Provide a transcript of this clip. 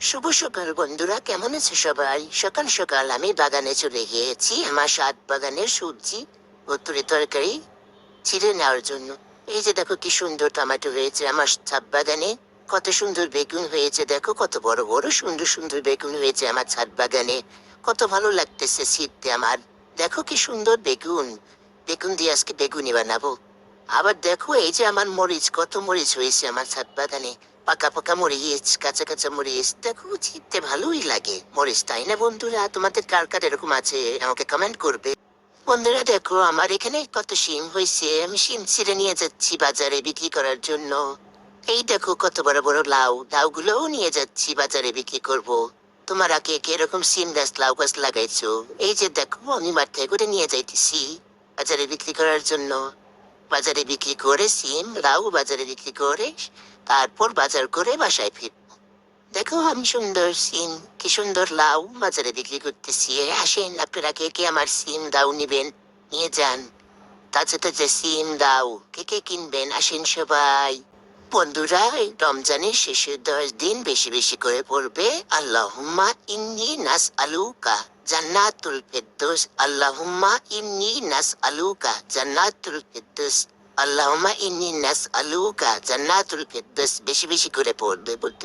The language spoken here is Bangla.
শুভ সকাল বন্ধুরা, কেমন আছে সবাই? সকাল সকাল আমি বাগানে চলে গিয়েছি আমার সাত বাগানের সবজি ও তরকারি ছিঁড়ে নেওয়ার জন্য। এই যে দেখো কি সুন্দর টমেটো হয়েছে আমার ছাদ বাগানে, কত সুন্দর বেগুন হয়েছে, দেখো কত বড় বড় সুন্দর সুন্দর বেগুন হয়েছে আমার ছাদ বাগানে। কত ভালো লাগতেছে ছিঁড়তে আমার। দেখো কি সুন্দর বেগুন, বেগুন দিয়ে আজকে বেগুনি বানাবো। আবার দেখো এই যে আমার মরিচ, কত মরিচ হয়েছে আমার ছাদ বাগানে। পাকা পাকা মরিচ, কাঁচা কাঁচা মরিচ, দেখো ছিঁড়তে ভালোই লাগে মরিচ, তাই না বন্ধুরা? তোমাদের কার কার এরকম আছে আমাকে কমেন্ট করবে। বন্ধুরা দেখো আমার এখানে কত শিম হয়েছে, আমি শিম ছিঁড়ে নিয়ে যাচ্ছি বাজারে বিক্রি করার জন্য। এই দেখো কত বড় বড় লাউ, লাউগুলোও নিয়ে যাচ্ছি বাজারে বিক্রি করব। তোমার আগে কে এরকম সিম গাছ লাউ গাছ লাগাইছো? এই যে দেখো আমি মাথায় করে নিয়ে যাইতেছি বাজারে বিক্রি করার জন্য। বাজারে বিক্রি করে সিম লাউ বাজারে বিক্রি করে তারপর বাজার করে বাসায় ফিরব। দেখো আমি সুন্দর সিম, কি সুন্দর লাউ বাজারে বিক্রি করতেছি। আসেন আপনারা কে কে আমার সিম লাউ নিবেন, নিয়ে যান। তাজা তাজা সিম লাউ কে কে কিনবেন, আসেন সবাই। বন্ধুরা এই রমজানের শেষের 10 দিন বেশি বেশি করে পড়বে আল্লাহুম্মা ইন্নি নাস আলুকা জান্নাতুল ফেরদৌস, আল্লাহুম্মা ইন্নি নাস আলুকা জান্নাতুল ফেরদৌস, আল্লাহুম্মা ইন্নি নাস আলুকা জান্নাতুল ফেরদৌস। বেশি বেশি করে পড়বে বলতে